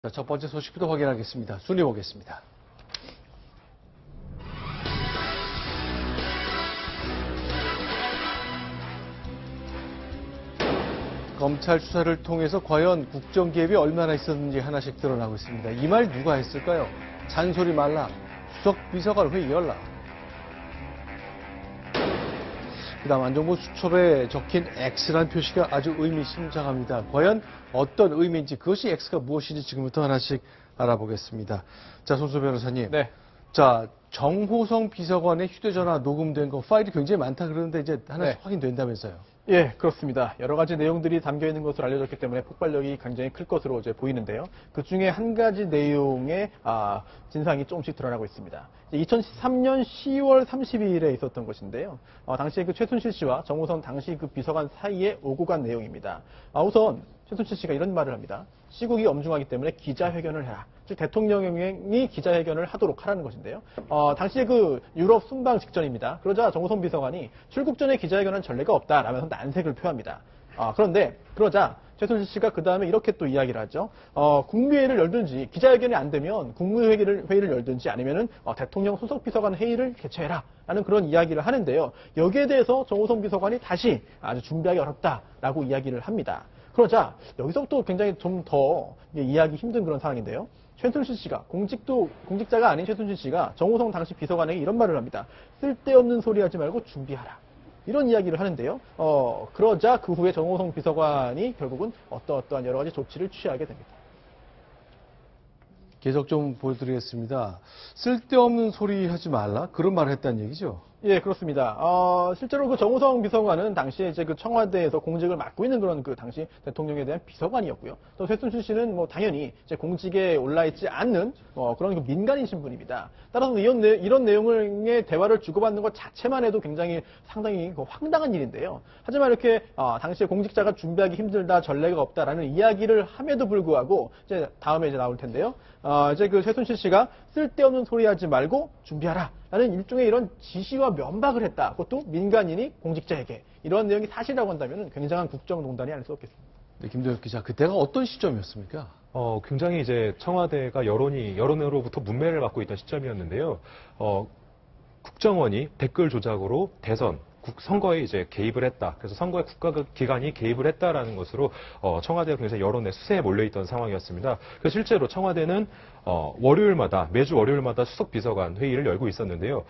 자, 첫 번째 소식부터 확인하겠습니다. 순위 보겠습니다. 검찰 수사를 통해서 과연 국정 개입이 얼마나 있었는지 하나씩 드러나고 있습니다. 이 말 누가 했을까요? 잔소리 말라. 수석 비서관 회의 열라. 그다음 안정부 수첩에 적힌 X라는 표시가 아주 의미심장합니다. 과연 어떤 의미인지, 그것이 X가 무엇인지 지금부터 하나씩 알아보겠습니다. 자, 손수 변호사님. 네. 자, 정호성 비서관의 휴대전화 녹음된 거 파일이 굉장히 많다 그러는데 이제 하나씩 확인된다면서요. 예, 그렇습니다. 여러 가지 내용들이 담겨 있는 것으로 알려졌기 때문에 폭발력이 굉장히 클 것으로 이제 보이는데요. 그 중에 한 가지 내용의 진상이 조금씩 드러나고 있습니다. 2013년 10월 32일에 있었던 것인데요. 당시에 그 최순실 씨와 정호성 당시 그 비서관 사이에 오고 간 내용입니다. 우선 최순실 씨가 이런 말을 합니다. 시국이 엄중하기 때문에 기자회견을 해라. 즉 대통령이 기자회견을 하도록 하라는 것인데요. 당시에 그 유럽 순방 직전입니다. 그러자 정호성 비서관이 출국 전에 기자회견은 전례가 없다라면서 난색을 표합니다. 그런데 그러자 최순실 씨가 그 다음에 이렇게 또 이야기를 하죠. 국무회의를 열든지 기자회견이 안 되면 국무회의를 열든지 아니면은 대통령 수석비서관 회의를 개최해라 라는 그런 이야기를 하는데요. 여기에 대해서 정호성 비서관이 다시 아주 준비하기 어렵다라고 이야기를 합니다. 그러자 여기서부터 굉장히 좀 더 이해하기 힘든 그런 상황인데요. 최순실 씨가 공직자가 아닌 최순실 씨가 정호성 당시 비서관에게 이런 말을 합니다. 쓸데없는 소리 하지 말고 준비하라. 이런 이야기를 하는데요. 그러자 그 후에 정호성 비서관이 결국은 어떠한 여러 가지 조치를 취하게 됩니다. 계속 좀 보여드리겠습니다. 쓸데없는 소리 하지 말라? 그런 말을 했다는 얘기죠? 예, 그렇습니다. 실제로 그 정호성 비서관은 당시에 이제 그 청와대에서 공직을 맡고 있는 그런 그 당시 대통령에 대한 비서관이었고요. 또 최순실 씨는 뭐 당연히 이제 공직에 올라있지 않는 그런 그 민간인 신분입니다. 따라서 이런 내용의 대화를 주고받는 것 자체만 해도 상당히 그 황당한 일인데요. 하지만 이렇게 당시에 공직자가 준비하기 힘들다, 전례가 없다라는 이야기를 함에도 불구하고 이제 다음에 나올 텐데요. 이제 그 최순실 씨가 쓸데없는 소리 하지 말고 준비하라. 라는 일종의 이런 지시와 면박을 했다. 그것도 민간인이 공직자에게. 이런 내용이 사실이라고 한다면 굉장한 국정농단이 아닐 수 없겠습니다. 네, 김도혁 기자, 그때가 어떤 시점이었습니까? 굉장히 이제 청와대가 여론으로부터 문매를 받고 있던 시점이었는데요. 국정원이 댓글 조작으로 대선, 선거에 이제 개입을 했다. 그래서 선거에 국가기관이 개입을 했다라는 것으로 청와대가 굉장히 여론의 수세에 몰려있던 상황이었습니다. 그래서 실제로 청와대는 매주 월요일마다 수석 비서관 회의를 열고 있었는데요.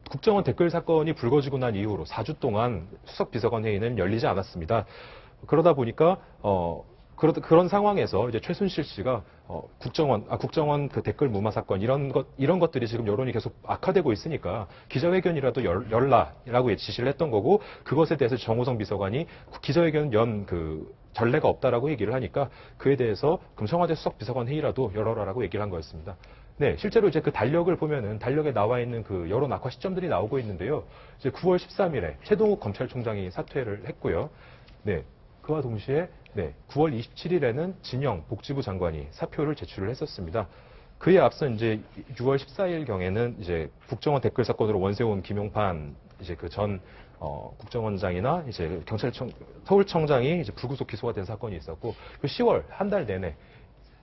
국정원 댓글 사건이 불거지고 난 이후로 4주 동안 수석 비서관 회의는 열리지 않았습니다. 그러다 보니까 그런 상황에서 이제 최순실 씨가 국정원 그 댓글 무마 사건 이런 것들이 지금 여론이 계속 악화되고 있으니까 기자회견이라도 열라라고 지시를 했던 거고, 그것에 대해서 정호성 비서관이 기자회견 그 전례가 없다라고 얘기를 하니까 그에 대해서 그럼 청와대 수석 비서관 회의라도 열어라라고 얘기를 한 거였습니다. 네, 실제로 이제 그 달력을 보면은 달력에 나와 있는 그 여론 악화 시점들이 나오고 있는데요. 이제 9월 13일에 최동욱 검찰총장이 사퇴를 했고요. 네. 그와 동시에 9월 27일에는 진영 복지부 장관이 사표를 제출을 했었습니다. 그에 앞서 이제 6월 14일 경에는 이제 국정원 댓글 사건으로 원세훈, 김용판 이제 그 전 국정원장이나 이제 서울청장이 이제 불구속 기소가 된 사건이 있었고, 그 10월 한 달 내내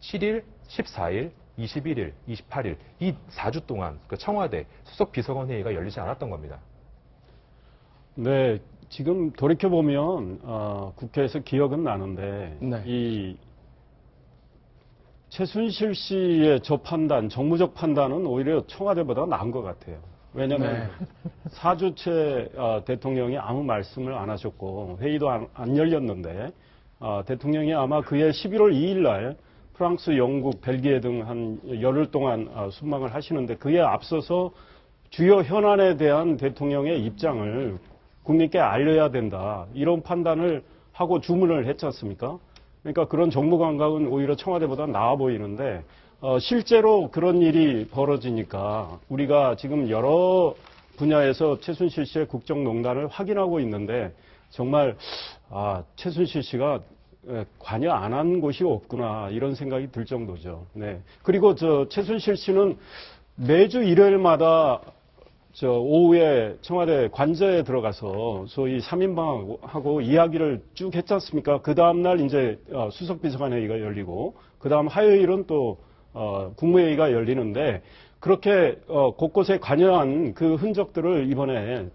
7일, 14일, 21일, 28일 이 4주 동안 그 청와대 수석 비서관 회의가 열리지 않았던 겁니다. 네. 지금 돌이켜보면 국회에서 기억은 나는데 이 최순실 씨의 저 판단, 정무적 판단은 오히려 청와대보다 나은 것 같아요. 왜냐하면 4주째 대통령이 아무 말씀을 안 하셨고 회의도 안 열렸는데 대통령이 아마 그해 11월 2일 날 프랑스, 영국, 벨기에 등 한 열흘 동안 순방을 하시는데 그에 앞서서 주요 현안에 대한 대통령의 입장을 국민께 알려야 된다. 이런 판단을 하고 주문을 했지 않습니까? 그러니까 그런 정무 감각은 오히려 청와대보다 나아 보이는데 실제로 그런 일이 벌어지니까 우리가 지금 여러 분야에서 최순실 씨의 국정농단을 확인하고 있는데 정말 최순실 씨가 관여 안 한 곳이 없구나 이런 생각이 들 정도죠. 네. 그리고 최순실 씨는 매주 일요일마다 오후에 청와대 관저에 들어가서 소위 3인방하고 이야기를 쭉 했지 않습니까? 그 다음날 이제 수석비서관회의가 열리고, 그 다음 화요일은 또 국무회의가 열리는데, 그렇게 곳곳에 관여한 그 흔적들을 이번에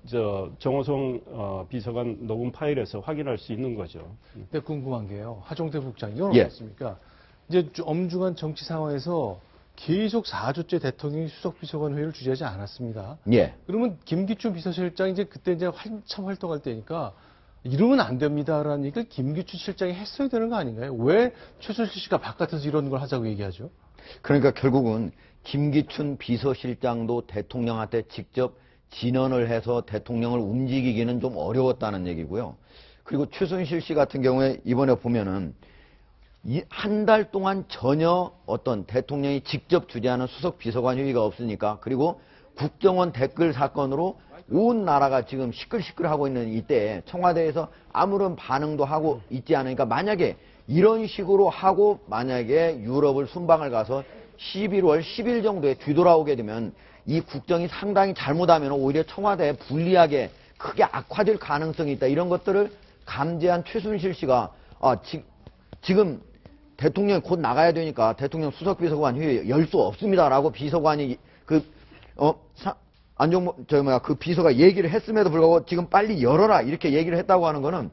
정호성 비서관 녹음 파일에서 확인할 수 있는 거죠. 근데 궁금한 게요. 하종대 국장, 이건 예. 어떻습니까? 이제 엄중한 정치 상황에서 계속 4주째 대통령이 수석비서관 회의를 주재하지 않았습니다. 예. 그러면 김기춘 비서실장이 이제 그때 이제 한참 활동할 때니까 이러면 안 됩니다라는 얘기를 김기춘 실장이 했어야 되는 거 아닌가요? 왜 최순실 씨가 바깥에서 이런 걸 하자고 얘기하죠? 그러니까 결국은 김기춘 비서실장도 대통령한테 직접 진언을 해서 대통령을 움직이기는 좀 어려웠다는 얘기고요. 그리고 최순실 씨 같은 경우에 이번에 보면은 한 달 동안 전혀 어떤 대통령이 직접 주재하는 수석 비서관 회의가 없으니까, 그리고 국정원 댓글 사건으로 온 나라가 지금 시끌시끌하고 있는 이때에 청와대에서 아무런 반응도 하고 있지 않으니까, 만약에 이런 식으로 하고 만약에 유럽을 순방을 가서 11월 10일 정도에 뒤돌아오게 되면 이 국정이 상당히 잘못하면 오히려 청와대에 불리하게 크게 악화될 가능성이 있다. 이런 것들을 감지한 최순실 씨가 지금 대통령이 곧 나가야 되니까 대통령 수석비서관 회의 열 수 없습니다라고 비서관이 그 비서가 얘기를 했음에도 불구하고 지금 빨리 열어라 이렇게 얘기를 했다고 하는 거는,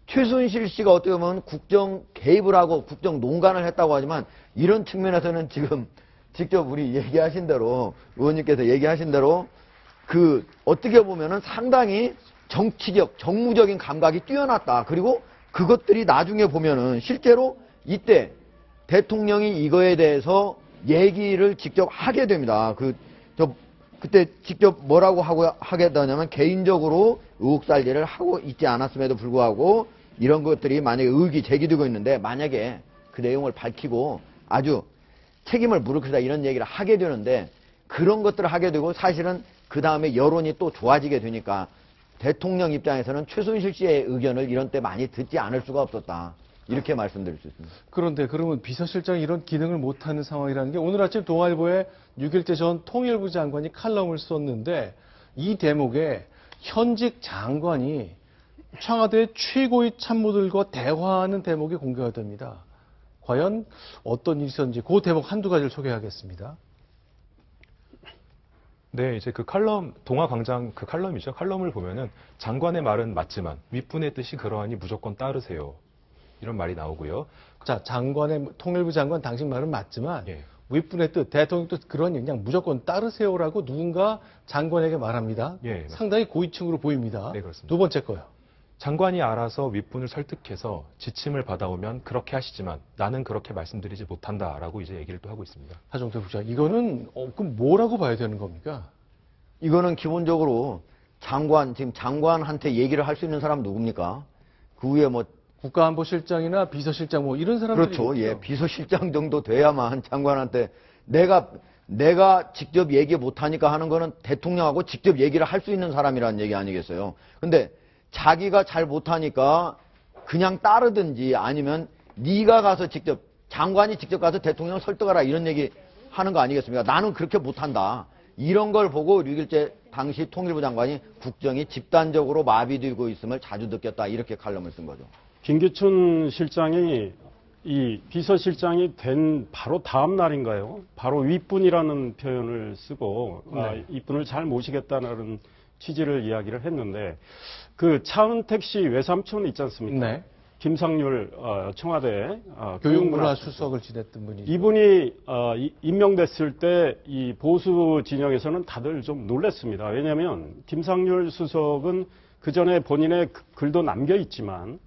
최순실 씨가 어떻게 보면 국정 개입을 하고 국정 농간을 했다고 하지만, 이런 측면에서는 지금 직접 우리 얘기하신 대로, 의원님께서 얘기하신 대로 어떻게 보면은 상당히 정치적, 정무적인 감각이 뛰어났다. 그리고 그것들이 나중에 보면은 실제로 이때 대통령이 이거에 대해서 얘기를 직접 하게 됩니다. 그때 직접 뭐라고 하게 되냐면, 개인적으로 의혹살리를 하고 있지 않았음에도 불구하고 이런 것들이 만약에 의혹이 제기되고 있는데, 만약에 그 내용을 밝히고 아주 책임을 물으시다 이런 얘기를 하게 되는데, 그런 것들을 하게 되고 사실은 그 다음에 여론이 또 좋아지게 되니까 대통령 입장에서는 최순실 씨의 의견을 이런 때 많이 듣지 않을 수가 없었다. 이렇게 말씀드릴 수 있습니다. 그런데 그러면 비서실장이 이런 기능을 못하는 상황이라는 게, 오늘 아침 동아일보에 6일째 전 통일부 장관이 칼럼을 썼는데, 이 대목에 현직 장관이 청와대 최고의 참모들과 대화하는 대목이 공개가 됩니다. 과연 어떤 일이 있었는지 그 대목 한두 가지를 소개하겠습니다. 네, 이제 그 칼럼, 동아광장 그 칼럼이죠. 칼럼을 보면은 장관의 말은 맞지만 윗분의 뜻이 그러하니 무조건 따르세요. 이런 말이 나오고요. 자, 통일부 장관 당신 말은 맞지만 예. 윗분의 뜻, 대통령 뜻 그러니 그냥 무조건 따르세요라고 누군가 장관에게 말합니다. 예, 상당히 고위층으로 보입니다. 네, 그렇습니다. 두 번째 거요. 장관이 알아서 윗분을 설득해서 지침을 받아오면 그렇게 하시지만 나는 그렇게 말씀드리지 못한다라고 이제 얘기를 또 하고 있습니다. 하종태 부장, 이거는 그럼 뭐라고 봐야 되는 겁니까? 이거는 기본적으로 지금 장관한테 얘기를 할 수 있는 사람 누굽니까? 그 위에 국가안보실장이나 비서실장 이런 사람들이 그렇죠. 있죠. 예, 비서실장 정도 돼야만 장관한테 내가 직접 얘기 못하니까 하는 거는 대통령하고 직접 얘기를 할 수 있는 사람이라는 얘기 아니겠어요. 근데 자기가 잘 못하니까 그냥 따르든지, 아니면 네가 가서 장관이 직접 가서 대통령을 설득하라 이런 얘기 하는 거 아니겠습니까? 나는 그렇게 못한다. 이런 걸 보고 6일째 당시 통일부 장관이 국정이 집단적으로 마비되고 있음을 자주 느꼈다. 이렇게 칼럼을 쓴 거죠. 김기춘 실장이 이 비서실장이 된 바로 다음 날인가요? 바로 윗분이라는 표현을 쓰고 이분을 잘 모시겠다는 취지를 이야기를 했는데, 그 차은택 씨 외삼촌 있지 않습니까? 네. 김상률 청와대 교육문화수석을 지냈던 분이죠. 이분이 임명됐을 때 이 보수 진영에서는 다들 좀 놀랐습니다. 왜냐하면 김상률 수석은 그 전에 본인의 글도 남겨 있지만,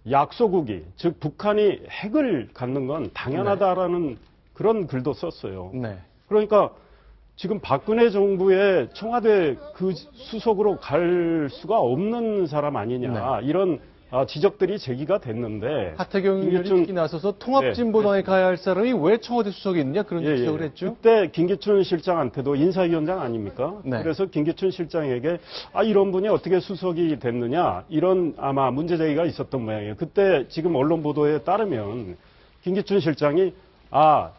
약소국이, 즉 북한이 핵을 갖는 건 당연하다라는 그런 글도 썼어요. 네. 그러니까 지금 박근혜 정부의 청와대 그 수석으로 갈 수가 없는 사람 아니냐, 이런 지적들이 제기가 됐는데, 하태경 의원이 특히 나서서 통합진보당에 가야 할 사람이 왜 청와대 수석에 있느냐 그런 지적을 했죠. 그때 김기춘 실장한테도 인사위원장 아닙니까? 네. 그래서 김기춘 실장에게 이런 분이 어떻게 수석이 됐느냐, 이런 아마 문제 제기가 있었던 모양이에요. 그때 지금 언론 보도에 따르면 김기춘 실장이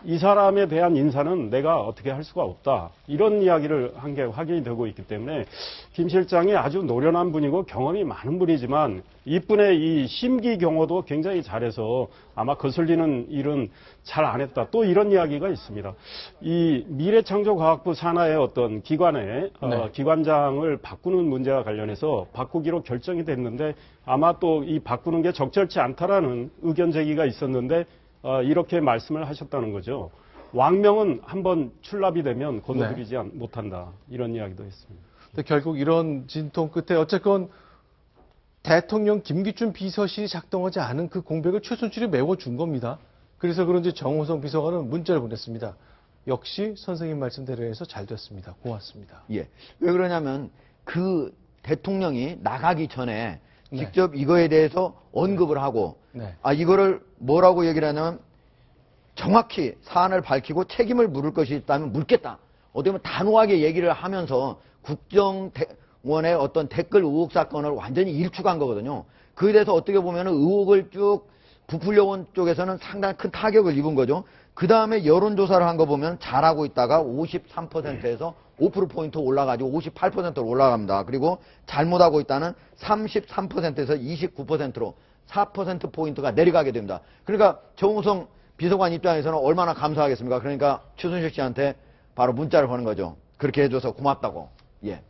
이 사람에 대한 인사는 내가 어떻게 할 수가 없다. 이런 이야기를 한 게 확인이 되고 있기 때문에 김 실장이 아주 노련한 분이고 경험이 많은 분이지만 이분의 이 심기 경호도 굉장히 잘해서 아마 거슬리는 일은 잘 안 했다. 또 이런 이야기가 있습니다. 이 미래창조과학부 산하의 어떤 기관의 기관장을 바꾸는 문제와 관련해서 바꾸기로 결정이 됐는데 아마 또 이 바꾸는 게 적절치 않다라는 의견 제기가 있었는데 이렇게 말씀을 하셨다는 거죠. 왕명은 한번 출납이 되면 거둬들이지 못한다. 이런 이야기도 했습니다. 근데 결국 이런 진통 끝에 어쨌건 대통령 김기춘 비서실이 작동하지 않은 그 공백을 최순실이 메워준 겁니다. 그래서 그런지 정호성 비서관은 문자를 보냈습니다. 역시 선생님 말씀대로 해서 잘 됐습니다. 고맙습니다. 예. 왜 그러냐면 그 대통령이 나가기 전에 직접 이거에 대해서 언급을 하고 이거를 뭐라고 얘기를 하냐면 정확히 사안을 밝히고 책임을 물을 것이 있다면 묻겠다. 어떻게 보면 단호하게 얘기를 하면서 국정원의 어떤 댓글 의혹 사건을 완전히 일축한 거거든요. 그에 대해서 어떻게 보면 의혹을 쭉 부풀려온 쪽에서는 상당히 큰 타격을 입은 거죠. 그 다음에 여론조사를 한 거 보면 잘하고 있다가 53%에서 5%포인트 올라가지고 58%로 올라갑니다. 그리고 잘못하고 있다는 33%에서 29%로 4%포인트가 내려가게 됩니다. 그러니까 정우성 비서관 입장에서는 얼마나 감사하겠습니까? 그러니까 최순실 씨한테 바로 문자를 보낸 거죠. 그렇게 해줘서 고맙다고. 예.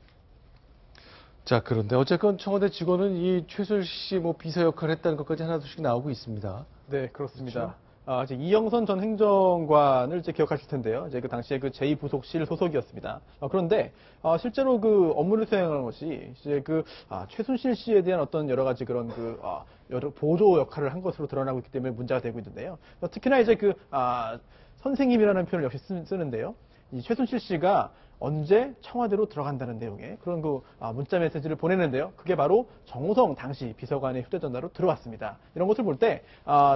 자, 그런데 어쨌건 청와대 직원은 이 최순실 씨 비서 역할을 했다는 것까지 하나둘씩 나오고 있습니다. 네, 그렇습니다. 이제 이영선 전 행정관을 이제 기억하실 텐데요. 이제 그 당시에 그 제2부속실 소속이었습니다. 그런데 실제로 그 업무를 수행하는 것이 이제 최순실 씨에 대한 어떤 여러 가지 그런 여러 보조 역할을 한 것으로 드러나고 있기 때문에 문제가 되고 있는데요. 특히나 이제 선생님이라는 표현을 역시 쓰는데요. 이 최순실 씨가 언제 청와대로 들어간다는 내용의 그런 문자 메시지를 보내는데요. 그게 바로 정호성 당시 비서관의 휴대전화로 들어왔습니다. 이런 것을 볼 때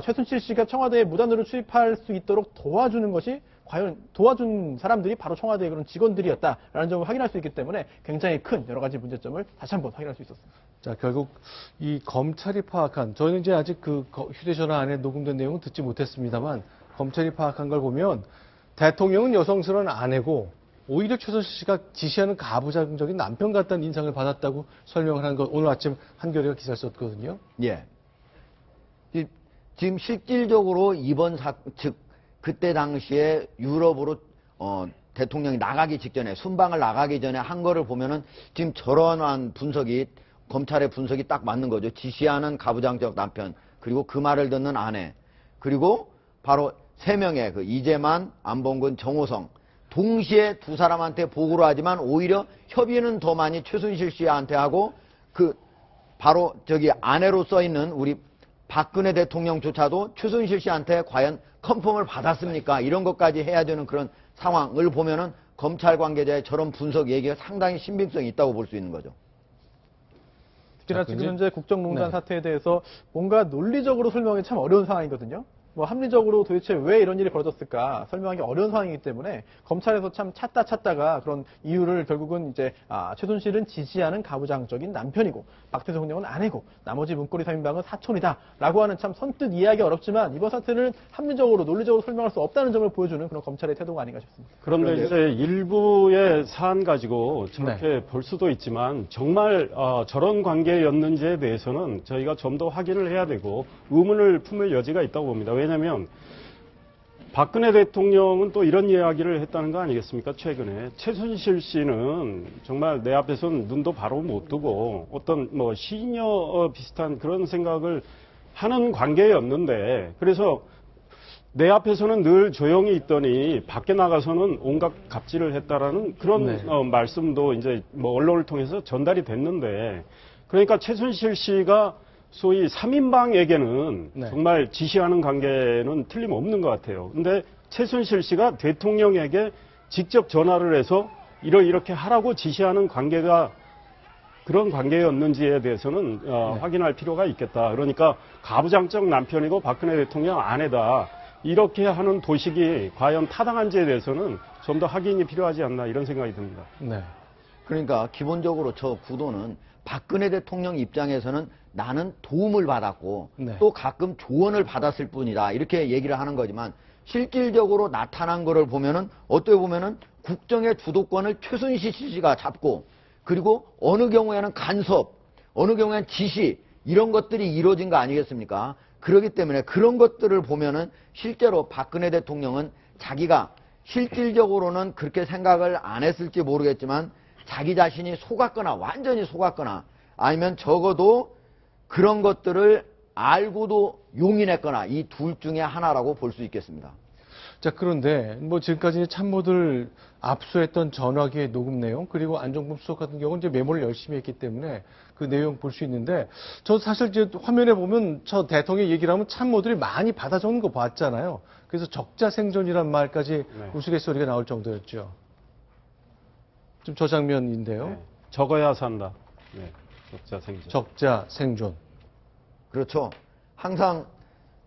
최순실 씨가 청와대에 무단으로 출입할 수 있도록 도와주는 것이 과연 도와준 사람들이 바로 청와대의 그런 직원들이었다라는 점을 확인할 수 있기 때문에 굉장히 큰 여러 가지 문제점을 다시 한번 확인할 수 있었습니다. 자, 결국 이 검찰이 파악한, 저희는 이제 아직 그 휴대전화 안에 녹음된 내용은 듣지 못했습니다만 검찰이 파악한 걸 보면 대통령은 여성스러운 아내고 오히려 최순실 씨가 지시하는 가부장적인 남편 같다는 인상을 받았다고 설명을 한 것, 오늘 아침 한겨레가 기사를 썼거든요. 예. 지금 실질적으로 즉 그때 당시에 유럽으로 대통령이 나가기 직전에 순방을 나가기 전에 한 거를 보면은 지금 저러한 분석이 검찰의 분석이 딱 맞는 거죠. 지시하는 가부장적 남편, 그리고 그 말을 듣는 아내, 그리고 바로 세 명의 이재만, 안봉근, 정호성 동시에 두 사람한테 보고를 하지만 오히려 협의는 더 많이 최순실 씨한테 하고 바로 아내로 써 있는 우리 박근혜 대통령조차도 최순실 씨한테 과연 컨펌을 받았습니까? 이런 것까지 해야 되는 그런 상황을 보면은 검찰 관계자의 저런 분석 얘기가 상당히 신빙성이 있다고 볼 수 있는 거죠. 특히나 지금 현재 국정농단 사태에 대해서 뭔가 논리적으로 설명하기 참 어려운 상황이거든요. 합리적으로 도대체 왜 이런 일이 벌어졌을까 설명하기 어려운 상황이기 때문에 검찰에서 참 찾다가 그런 이유를 결국은 이제 최순실은 지시하는 가부장적인 남편이고 박 대통령은 아내고 나머지 문고리 3인방은 사촌이다라고 하는 참 선뜻 이해하기 어렵지만 이번 사태는 합리적으로 논리적으로 설명할 수 없다는 점을 보여주는 그런 검찰의 태도가 아닌가 싶습니다. 그런데 이제 일부의 사안 가지고 저렇게 볼 수도 있지만 정말 저런 관계였는지에 대해서는 저희가 좀 더 확인을 해야 되고 의문을 품을 여지가 있다고 봅니다. 왜냐하면 박근혜 대통령은 또 이런 이야기를 했다는 거 아니겠습니까? 최근에 최순실 씨는 정말 내 앞에서는 눈도 바로 못 뜨고 어떤 시녀 비슷한 그런 생각을 하는 관계였는데, 그래서 내 앞에서는 늘 조용히 있더니 밖에 나가서는 온갖 갑질을 했다라는 그런 말씀도 이제 언론을 통해서 전달이 됐는데, 그러니까 최순실 씨가 소위 3인방에게는 정말 지시하는 관계는 틀림없는 것 같아요. 근데 최순실 씨가 대통령에게 직접 전화를 해서 이렇게 하라고 지시하는 관계가 그런 관계였는지에 대해서는 확인할 필요가 있겠다. 그러니까 가부장적 남편이고 박근혜 대통령 아내다. 이렇게 하는 도식이 과연 타당한지에 대해서는 좀 더 확인이 필요하지 않나 이런 생각이 듭니다. 네. 그러니까 기본적으로 저 구도는 박근혜 대통령 입장에서는 나는 도움을 받았고 또 가끔 조언을 받았을 뿐이다 이렇게 얘기를 하는 거지만 실질적으로 나타난 거를 보면은 어떻게 보면은 국정의 주도권을 최순실 씨가 잡고 그리고 어느 경우에는 간섭, 어느 경우에는 지시 이런 것들이 이루어진 거 아니겠습니까? 그렇기 때문에 그런 것들을 보면은 실제로 박근혜 대통령은 자기가 실질적으로는 그렇게 생각을 안 했을지 모르겠지만 자기 자신이 속았거나 완전히 속았거나 아니면 적어도 그런 것들을 알고도 용인했거나 이 둘 중에 하나라고 볼 수 있겠습니다. 자, 그런데 뭐 지금까지 참모들 압수했던 전화기의 녹음 내용 그리고 안종범 수석 같은 경우는 이제 메모를 열심히 했기 때문에 그 내용 볼 수 있는데 저 사실 이제 화면에 보면 저 대통령 얘기를 하면 참모들이 많이 받아 적는 거 봤잖아요. 그래서 적자생존이란 말까지 네. 우스갯소리가 나올 정도였죠. 좀 저 장면인데요. 네. 적어야 산다. 네. 적자 생존. 적자생존. 그렇죠. 항상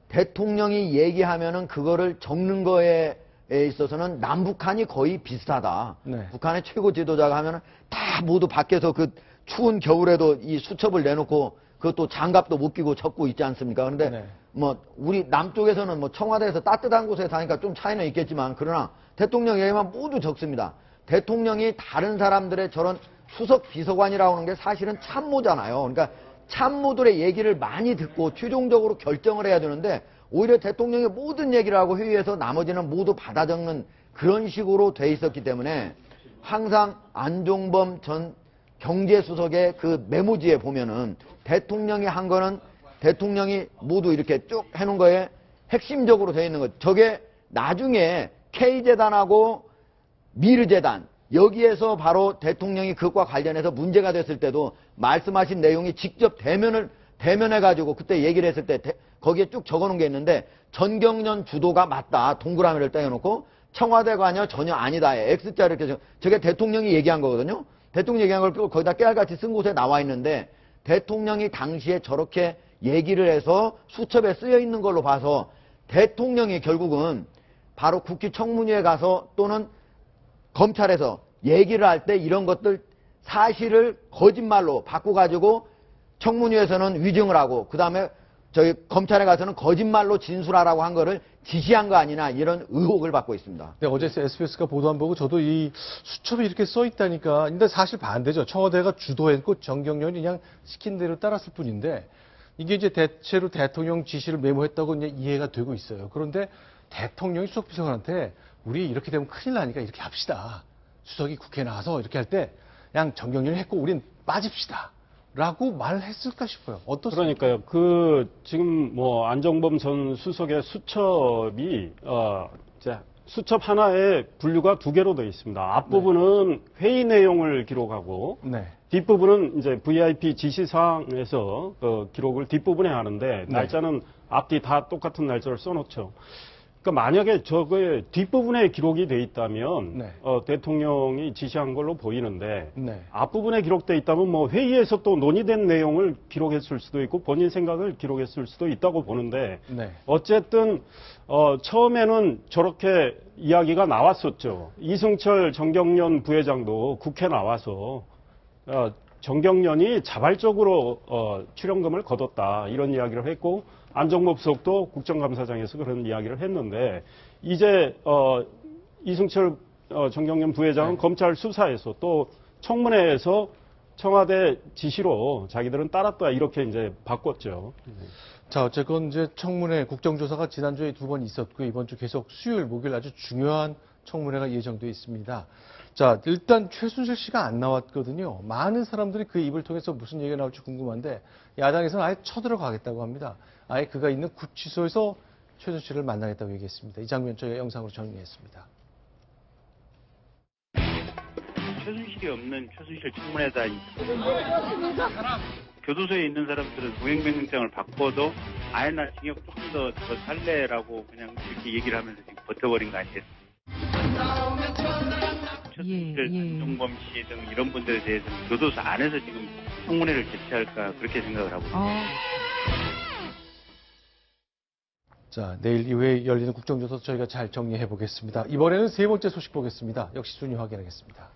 대통령이 얘기하면은 그거를 적는 거에 있어서는 남북한이 거의 비슷하다. 네. 북한의 최고 지도자가 하면은 다 모두 밖에서 그 추운 겨울에도 이 수첩을 내놓고 그것도 장갑도 못 끼고 적고 있지 않습니까? 그런데 네. 뭐 우리 남쪽에서는 뭐 청와대에서 따뜻한 곳에 사니까 좀 차이는 있겠지만 그러나 대통령 얘기만 모두 적습니다. 대통령이 다른 사람들의 저런 수석 비서관이라고 하는 게 사실은 참모잖아요. 그러니까 참모들의 얘기를 많이 듣고 최종적으로 결정을 해야 되는데 오히려 대통령이 모든 얘기를 하고 회의에서 나머지는 모두 받아 적는 그런 식으로 돼 있었기 때문에 항상 안종범 전 경제수석의 그 메모지에 보면은 대통령이 한 거는 대통령이 모두 이렇게 쭉 해놓은 거에 핵심적으로 돼 있는 것. 저게 나중에 K재단하고 미르재단 여기에서 바로 대통령이 그것과 관련해서 문제가 됐을 때도 말씀하신 내용이 직접 대면해가지고 그때 얘기를 했을 때 거기에 쭉 적어놓은 게 있는데 전경련 주도가 맞다. 동그라미를 떼어놓고 청와대 관여 전혀 아니다. X자 이렇게 저게 대통령이 얘기한 거거든요. 대통령이 얘기한 걸 거기다 깨알같이 쓴 곳에 나와 있는데 대통령이 당시에 저렇게 얘기를 해서 수첩에 쓰여 있는 걸로 봐서 대통령이 결국은 바로 국회 청문회에 가서 또는 검찰에서 얘기를 할 때 이런 것들 사실을 거짓말로 바꿔가지고 청문회에서는 위증을 하고 그 다음에 저희 검찰에 가서는 거짓말로 진술하라고 한 거를 지시한 거 아니냐 이런 의혹을 받고 있습니다. 네, 어제 SBS가 보도 안 보고 저도 이 수첩이 이렇게 써 있다니까. 근데 사실 반대죠. 청와대가 주도했고 정경련이 그냥 시킨 대로 따랐을 뿐인데 이게 이제 대체로 대통령 지시를 메모했다고 이제 이해가 되고 있어요. 그런데 대통령이 수석 비서관한테 우리 이렇게 되면 큰일 나니까 이렇게 합시다. 수석이 국회에 나와서 이렇게 할 때 그냥 정경련을 했고 우린 빠집시다. 라고 말했을까 싶어요. 어떻습니까? 그러니까요. 그 지금 뭐 안종범 전 수석의 수첩이 이제 수첩 하나에 분류가 두 개로 되어 있습니다. 앞부분은 회의 내용을 기록하고 네. 뒷부분은 이제 VIP 지시사항에서 기록을 뒷부분에 하는데 날짜는 앞뒤 다 똑같은 날짜를 써놓죠. 그러니까 만약에 저거에 뒷부분에 기록이 돼 있다면 네. 대통령이 지시한 걸로 보이는데 네. 앞부분에 기록돼 있다면 뭐 회의에서 또 논의된 내용을 기록했을 수도 있고 본인 생각을 기록했을 수도 있다고 보는데 네. 어쨌든 처음에는 저렇게 이야기가 나왔었죠. 이승철 정경련 부회장도 국회 나와서 정경련이 자발적으로 출연금을 거뒀다 이런 이야기를 했고 안종범 수석도 국정감사장에서 그런 이야기를 했는데 이제 이승철 정경련 부회장은 검찰 수사에서 또 청문회에서 청와대 지시로 자기들은 따랐다 이렇게 이제 바꿨죠. 자, 어쨌건 이제 청문회 국정조사가 지난주에 두 번 있었고 이번 주 계속 수요일, 목요일 아주 중요한 청문회가 예정되어 있습니다. 자, 일단 최순실 씨가 안 나왔거든요. 많은 사람들이 그 입을 통해서 무슨 얘기가 나올지 궁금한데 야당에서는 아예 쳐들어가겠다고 합니다. 아예 그가 있는 구치소에서 최순실을 만나겠다고 얘기했습니다. 이 장면 저희가 영상으로 정리했습니다. 최순실이 없는 최순실 청문회다. 교도소에 있는 사람들은 무행명령장을 바꿔도 아예 나 징역 조금 더 살래라고 그냥 이렇게 얘기를 하면서 지금 버텨버린 거 아니겠습니까? 최순실, 안종범 씨 등 이런 분들에 대해서는 교도소 안에서 지금 청문회를 개최할까 그렇게 생각을 하고 있습니다. 자, 내일 이후에 열리는 국정조사 저희가 잘 정리해 보겠습니다. 이번에는 세 번째 소식 보겠습니다. 역시 순위 확인하겠습니다.